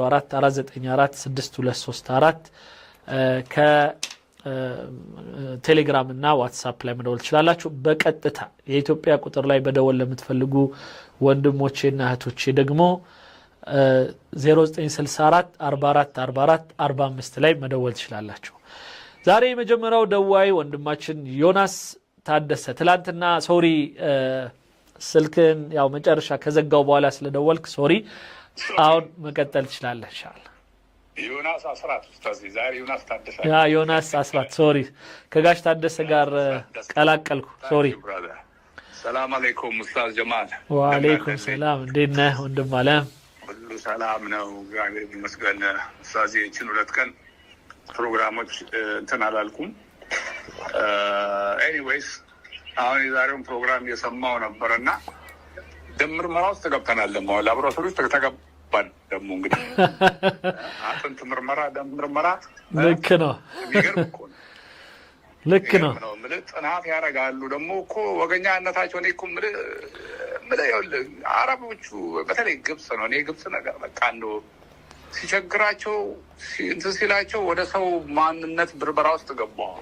494 ከቴሌግራም እና ዋትስአፕ ላይ መደወል ትችላላችሁ። በቀጥታ የኢትዮጵያ ቁጥር ላይ በደወል ለምትፈልጉ ወንድሞቼና እህቶቼ ደግሞ 0964 44 44 45 ላይ መደወል ትችላላችሁ። ዛሬ የመጀመሪያው ደዋይ ወንድማችን ዮናስ ታደሰ ትላንትና ሶሪ ስልክን ያው መጨረሻ ከዘጋው በኋላ ስለደወልክ ሶሪ አሁን መቀጠል ትችላለህ ኢንሻአላህ። ዮናስ አስራት ኡስታዝ ዛሬ ዮናስ ታደሰ ዮናስ አስራት ሶሪ ከጋሽ ታደሰ ጋር ቀላቀልኩ ሶሪ። ሰላም አለይኩም ኡስታዝ ጀማል። ወአለይኩም ሰላም እንዴት ነህ ወንድም አለም? ሁሉ ሰላም ነው እግዚአብሔር ይመስገን። ኡስታዝ እቺን ሁለት ቀን ፕሮግራሞች እንትን አላልኩም። ኤኒዌይስ አሁን የዛሬውን ፕሮግራም እየሰማሁ ነበርና ድምር ምርመራ ውስጥ ተገብተናል። ደግሞ ላቦራቶሪ ውስጥ ተገባን። ደግሞ እንግዲህ አጥንት ምርመራ፣ ደም ምርመራ ልክ ነው። የሚገርም እኮ ነው። ልክ ነው። ጥናት ያደርጋሉ ደግሞ እኮ ወገኛነታቸው። እኔ እኮ ይኸውልህ አረቦቹ በተለይ ግብጽ ነው። እኔ ግብጽ ነገር በቃ እንደው ሲቸግራቸው እንትን ሲላቸው ወደ ሰው ማንነት ብርበራ ውስጥ ገባሁ።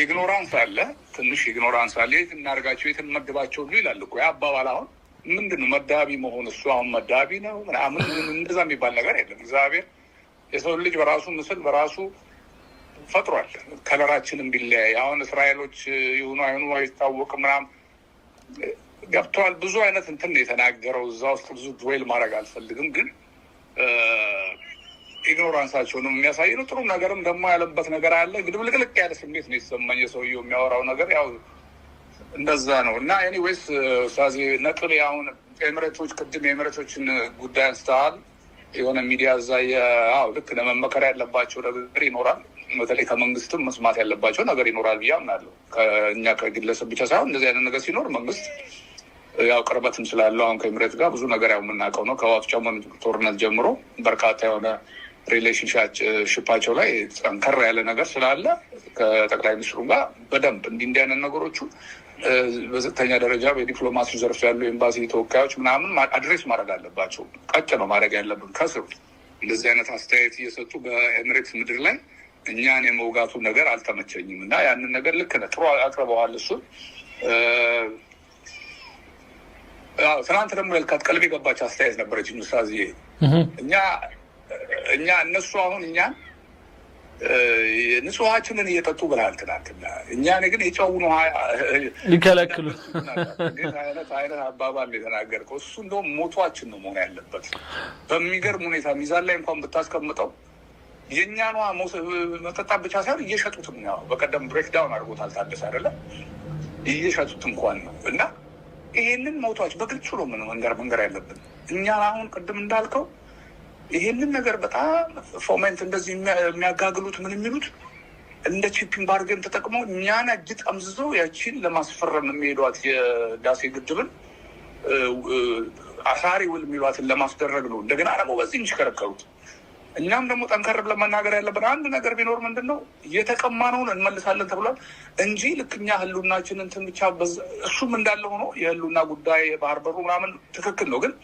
ኢግኖራንስ አለ፣ ትንሽ ኢግኖራንስ አለ። የት እናድርጋቸው የት እንመድባቸው ሁሉ ይላል እኮ ያ አባባል። አሁን ምንድን ነው መዳቢ መሆን? እሱ አሁን መዳቢ ነው ምናምን እንደዛ የሚባል ነገር የለም። እግዚአብሔር የሰው ልጅ በራሱ ምስል በራሱ ፈጥሯል። ከለራችንም ቢለያይ አሁን እስራኤሎች ይሁኑ አይሁኑ አይታወቅም ምናምን ገብተዋል። ብዙ አይነት እንትን የተናገረው እዛ ውስጥ ብዙ ድዌል ማድረግ አልፈልግም፣ ግን ኢግኖራንሳቸው ነው የሚያሳይ ነው። ጥሩ ነገርም ደግሞ ያለበት ነገር አለ። ግድብልቅልቅ ያለ ስሜት ነው የተሰማኝ። የሰውየው የሚያወራው ነገር ያው እንደዛ ነው። እና ኤኒዌይስ ሳዚ ነጥብ አሁን ኤምሬቶች ቅድም የኤምሬቶችን ጉዳይ አንስተሃል። የሆነ ሚዲያ እዛ ልክ ለመመከር ያለባቸው ነገር ይኖራል። በተለይ ከመንግስትም መስማት ያለባቸው ነገር ይኖራል ብዬ አምናለሁ። ከእኛ ከግለሰብ ብቻ ሳይሆን እንደዚህ አይነት ነገር ሲኖር መንግስት ያው ቅርበትም ስላለው አሁን ከኤምሬት ጋር ብዙ ነገር ያው የምናውቀው ነው። ከዋፍጫሞን ጦርነት ጀምሮ በርካታ የሆነ ሪሌሽንሽፓቸው ላይ ጠንከር ያለ ነገር ስላለ ከጠቅላይ ሚኒስትሩ ጋር በደንብ እንዲህ አይነት ነገሮቹ በዝቅተኛ ደረጃ በዲፕሎማሲ ዘርፍ ያሉ ኤምባሲ ተወካዮች ምናምን አድሬስ ማድረግ አለባቸው። ቀጭ ነው ማድረግ ያለብን ከስሩ እንደዚህ አይነት አስተያየት እየሰጡ በኤምሬት ምድር ላይ እኛን የመውጋቱ ነገር አልተመቸኝም እና ያንን ነገር ልክ ነህ ጥሩ አቅርበዋል። እሱን ትናንት ደግሞ ያልካት ቀልቤ የገባች አስተያየት ነበረች ኡስታዝዬ። እኛ እነሱ አሁን እኛን ንጹሃችንን እየጠጡ ብለሃል ትናንትና። እኛን ግን የጨውን ውሃ ይከለክሉ አይነት አባባል የተናገርከው እሱ እንደውም ሞቷችን ነው መሆን ያለበት። በሚገርም ሁኔታ ሚዛን ላይ እንኳን ብታስቀምጠው የእኛን ውሃ መጠጣት ብቻ ሳይሆን እየሸጡትም ነው። በቀደም ብሬክዳውን አድርጎታል ታደሰ አይደለም እየሸጡት እንኳን ነው። እና ይሄንን ሞቷችን በግልጽ ነው መንገር ያለብን እኛን። አሁን ቅድም እንዳልከው ይሄንን ነገር በጣም ፎሜንት እንደዚህ የሚያጋግሉት ምን የሚሉት እንደ ቺፒንግ ባርገን ተጠቅመው እኛን እጅ ጠምዝዘው ያቺን ለማስፈረም የሚሄዷት የዳሴ ግድብን አሳሪ ውል የሚሏትን ለማስደረግ ነው። እንደገና ደግሞ በዚህ እንሽከረከሩት። እኛም ደግሞ ጠንከር ብለን መናገር ያለብን አንድ ነገር ቢኖር ምንድን ነው እየተቀማነውን እንመልሳለን ተብሏል እንጂ ልክኛ ህሉናችን እንትን ብቻ እሱም እንዳለ ሆኖ የህሉና ጉዳይ የባህር በሩ ምናምን ትክክል ነው፣ ግን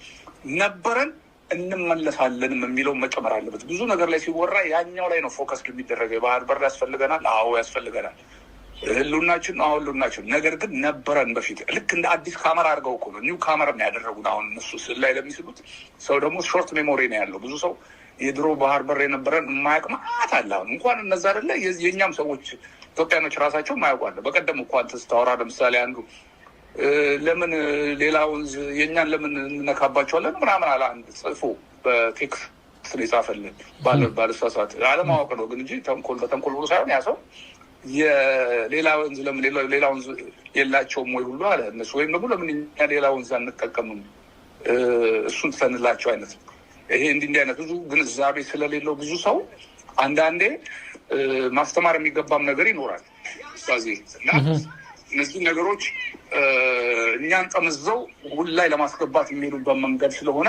ነበረን እንመለሳለንም የሚለው መጨመር አለበት። ብዙ ነገር ላይ ሲወራ ያኛው ላይ ነው ፎከስ የሚደረገው። የባህር በር ያስፈልገናል፣ አዎ ያስፈልገናል። ህሉናችን ነው፣ አዎ ህሉናችን። ነገር ግን ነበረን በፊት ልክ እንደ አዲስ ካሜራ አድርገው እኮ ነው ኒው ካሜራ ነው ያደረጉን። አሁን እነሱ ስል ላይ ለሚስሉት ሰው ደግሞ ሾርት ሜሞሪ ነው ያለው። ብዙ ሰው የድሮ ባህር በር የነበረን የማያውቅ ማለት አለ። አሁን እንኳን እነዛ አይደለ የእኛም ሰዎች ኢትዮጵያኖች ራሳቸው የማያውቁ አለ። በቀደም እንኳን ስታወራ ለምሳሌ አንዱ ለምን ሌላ ወንዝ የእኛን ለምን እንነካባቸዋለን ምናምን አለ። አንድ ጽፎ በቴክስት የጻፈልን ባለሳሳት አለማወቅ ነው ግን እንጂ በተንኮል ብሎ ሳይሆን ያ ሰው የሌላ ወንዝ ለምን ሌላ ወንዝ የላቸውም ወይ ሁሉ አለ እነሱ። ወይም ደግሞ ለምን እኛ ሌላ ወንዝ አንጠቀምም እሱን ትተንላቸው አይነት። ይሄ እንዲህ አይነት ብዙ ግንዛቤ ስለሌለው ብዙ ሰው አንዳንዴ ማስተማር የሚገባም ነገር ይኖራል ስለዚህ እና እነዚህ ነገሮች እኛን ጠምዘው ሁሉ ላይ ለማስገባት የሚሄዱበት መንገድ ስለሆነ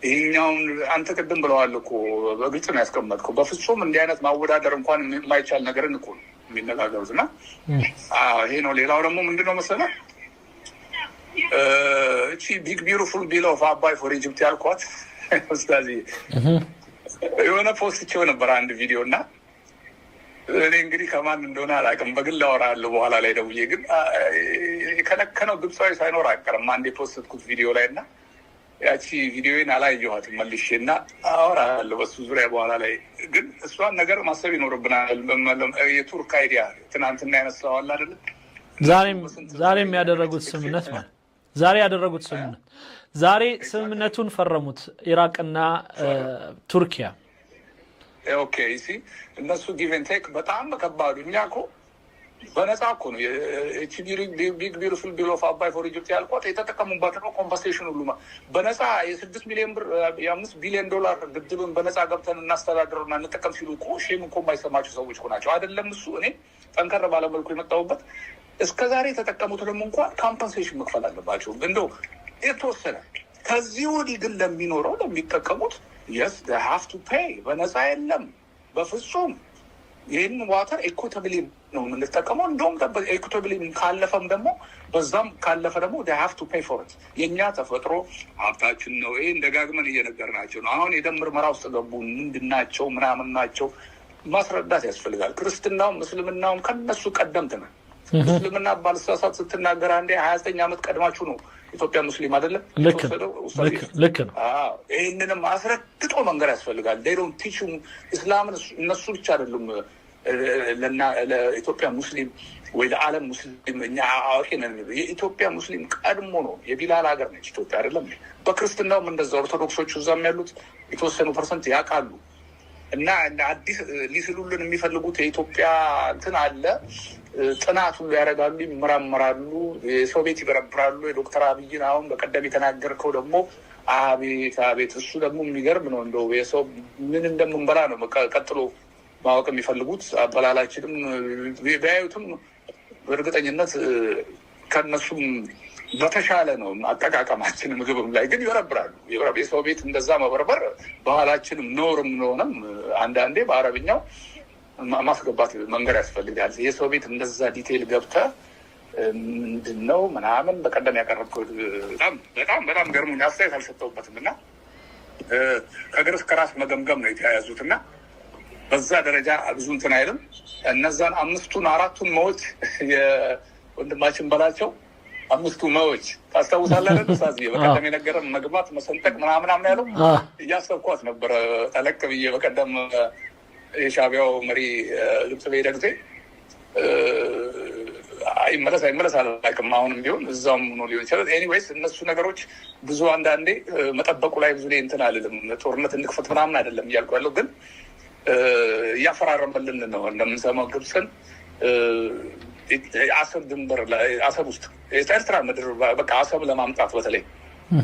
ይሄኛውን አንተ ቅድም ብለዋል እኮ በግልጽ ነው ያስቀመጥከው። በፍጹም እንዲህ አይነት ማወዳደር እንኳን የማይቻል ነገርን እኮ ነው የሚነጋገሩት እና ይሄ ነው። ሌላው ደግሞ ምንድነው መሰለህ እቺ ቢግ ቢዩቲፉል ቢል ኦፍ አባይ ፎር ኢጅፕት ያልኳት ኡስታዝ የሆነ ፖስትቸው ነበር አንድ ቪዲዮ እና እኔ እንግዲህ ከማን እንደሆነ አላውቅም፣ በግል አወራለሁ በኋላ ላይ ደውዬ። ግን የከነከነው ግብፃዊ ሳይኖር አይቀርም አንድ የፖስትኩት ቪዲዮ ላይ እና ያቺ ቪዲዮን አላየኋትም መልሼ እና አወራለሁ በሱ ዙሪያ በኋላ ላይ። ግን እሷን ነገር ማሰብ ይኖርብናል። የቱርክ አይዲያ ትናንትና ያነሳዋል አይደለም፣ ዛሬም ያደረጉት ስምምነት ማለት ዛሬ ያደረጉት ስምምነት ዛሬ ስምምነቱን ፈረሙት ኢራቅና ቱርኪያ። ኦኬ ሲ እነሱ ጊቨን ቴክ በጣም ከባዱ። እኛ እኮ በነፃ እኮ ነው ቢግ ቢዩቲፉል ቢል ኦፍ አባይ ፎር ኢጅፕት ያልኳት የተጠቀሙባት ነው። ኮምፐንሴሽን ሁሉ በነፃ የ6 ሚሊዮን ብር የ5 ቢሊዮን ዶላር ግድብን በነፃ ገብተን እናስተዳድረውና እንጠቀም ሲሉ እኮ ሼም እኮ የማይሰማቸው ሰዎች እኮ ናቸው። አይደለም እሱ እኔ ጠንከር ባለመልኩ የመጣሁበት እስከዛሬ የተጠቀሙት ደግሞ እንኳን ኮምፐንሴሽን መክፈል አለባቸው እንደው የተወሰነ። ከዚህ ወዲህ ግን ለሚኖረው ለሚጠቀሙት የስ ሃቭ ቱ ፔይ በነፃ የለም በፍጹም። ይህን ዋተር ኢኩዊታብሊ ነው የምንጠቀመው። እንደውም ኢኩዊታብሊ ካለፈም ደግሞ በዛም ካለፈ ደግሞ ሃቭ ቱ ፔይ ፎር ኢት። የእኛ ተፈጥሮ ሀብታችን ነው። ይህን ደጋግመን እየነገርናቸው ነው። አሁን የደም ምርመራ ውስጥ ገቡ ምንድናቸው ምናምን ናቸው ማስረዳት ያስፈልጋል። ክርስትናውም እስልምናውም ከነሱ ቀደምት ነው። እስልምና ባልሳሳት ስትናገር አንዴ 29 ዓመት ቀድማችሁ ነው ኢትዮጵያ ሙስሊም አይደለም። ልክ ነው። ይህንንም አስረግጦ መንገር ያስፈልጋል። ሌሎን ቲቹ እስላምን እነሱ ብቻ አይደሉም ለኢትዮጵያ ሙስሊም ወይ ለዓለም ሙስሊም እኛ አዋቂ ነን። የኢትዮጵያ ሙስሊም ቀድሞ ነው። የቢላል ሀገር ነች ኢትዮጵያ አይደለም። በክርስትናውም እንደዛ ኦርቶዶክሶቹ እዛም ያሉት የተወሰኑ ፐርሰንት ያውቃሉ። እና አዲስ ሊስሉልን የሚፈልጉት የኢትዮጵያ እንትን አለ። ጥናት ሁሉ ያደርጋሉ፣ ይመራመራሉ፣ የሰው ቤት ይበረብራሉ። የዶክተር አብይን አሁን በቀደም የተናገርከው ደግሞ አቤት አቤት፣ እሱ ደግሞ የሚገርም ነው። እንደው የሰው ምን እንደምንበላ ነው ቀጥሎ ማወቅ የሚፈልጉት። አበላላችንም ቢያዩትም በእርግጠኝነት ከነሱም በተሻለ ነው አጠቃቀማችን። ምግብም ላይ ግን ይበረብራሉ። የሰው ቤት እንደዛ መበርበር ባህላችንም ኖርም ሆነም አንዳንዴ በአረብኛው ማስገባት መንገድ ያስፈልጋል። የሰው ቤት እንደዛ ዲቴይል ገብተህ ምንድን ነው ምናምን በቀደም ያቀረብከው በጣም ገርሞኝ አስተያየት አልሰጠሁበትም እና ከእግር እስከ ራስ መገምገም ነው የተያያዙት እና በዛ ደረጃ ብዙ እንትን አይልም። እነዛን 4ቱን መዎች የወንድማችን በላቸው 5ቱ መዎች ታስታውሳለህ? ሳዚ በቀደም የነገረን መግባት መሰንጠቅ ምናምን ያለው እያሰብኳት ነበረ ጠለቅ ብዬ በቀደም የሻዕቢያው መሪ ግብጽ በሄደ ጊዜ አይመለስ አላውቅም። አሁንም ቢሆን እዛም ሆኖ ሊሆን ይችላል። ኤኒዌይስ እነሱ ነገሮች ብዙ አንዳንዴ መጠበቁ ላይ ብዙ ላይ እንትን አልልም። ጦርነት እንክፈት ምናምን አይደለም እያልኩ ያለው ግን እያፈራረመልን ነው እንደምንሰማው ግብፅን አሰብ ድንበር አሰብ ውስጥ ኤርትራ ምድር በቃ አሰብ ለማምጣት በተለይ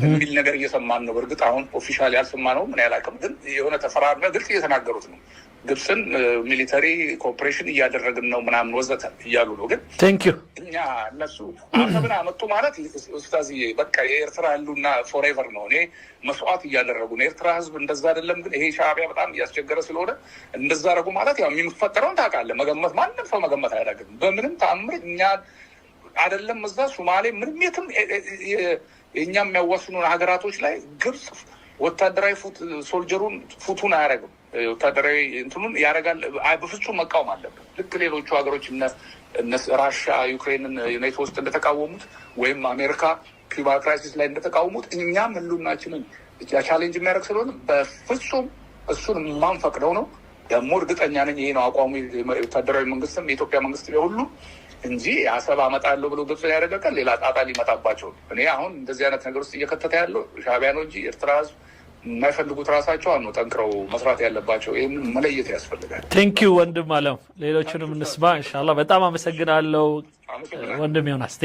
የሚል ነገር እየሰማን ነው። በእርግጥ አሁን ኦፊሻል ያልሰማ ነው ምን ያላቅም ግን የሆነ ተፈራርመ ግልጽ እየተናገሩት ነው። ግብፅን ሚሊተሪ ኮኦፕሬሽን እያደረግን ነው ምናምን ወዘተ እያሉ ነው። ግን እኛ እነሱ አሰብን አመጡ ማለት ኡስታዝዬ በቃ የኤርትራ ያሉና ፎሬቨር ነው። እኔ መስዋዕት እያደረጉ ነው። ኤርትራ ህዝብ እንደዛ አይደለም። ግን ይሄ ሻዕቢያ በጣም እያስቸገረ ስለሆነ እንደዛ አደረጉ ማለት ያው የሚፈጠረውን ታውቃለህ። መገመት ማንም ሰው መገመት አያደርግም በምንም ተአምር። እኛ አይደለም እዛ ሶማሌ ምንም የትም የእኛ የሚያዋስኑን ሀገራቶች ላይ ግብፅ ወታደራዊ ሶልጀሩን ፉቱን አያደርግም። ወታደራዊ እንትኑን ያደርጋል። በፍጹም መቃወም አለብን። ልክ ሌሎቹ ሀገሮች እነ ራሻ ዩክሬንን ኔቶ ውስጥ እንደተቃወሙት ወይም አሜሪካ ኩባ ክራይሲስ ላይ እንደተቃወሙት እኛም ህልውናችንን ቻሌንጅ የሚያደርግ ስለሆነ በፍጹም እሱን የማንፈቅደው ነው። ደግሞ እርግጠኛ ነኝ ይሄ ነው አቋሙ ወታደራዊ መንግስትም የኢትዮጵያ መንግስት ሁሉ እንጂ አሰብ አመጣለሁ ብሎ ግብጽ ያደረገ ሌላ ጣጣ ሊመጣባቸው። እኔ አሁን እንደዚህ አይነት ነገር ውስጥ እየከተተ ያለው ሻዕቢያ ነው እንጂ ኤርትራ ህዝብ የማይፈልጉት ራሳቸው ነው ጠንክረው መስራት ያለባቸው። ይህን መለየት ያስፈልጋል። ቴንኪው ወንድም አለም። ሌሎቹንም እንስማ ኢንሻአላህ። በጣም አመሰግናለሁ ወንድም ዮናስ።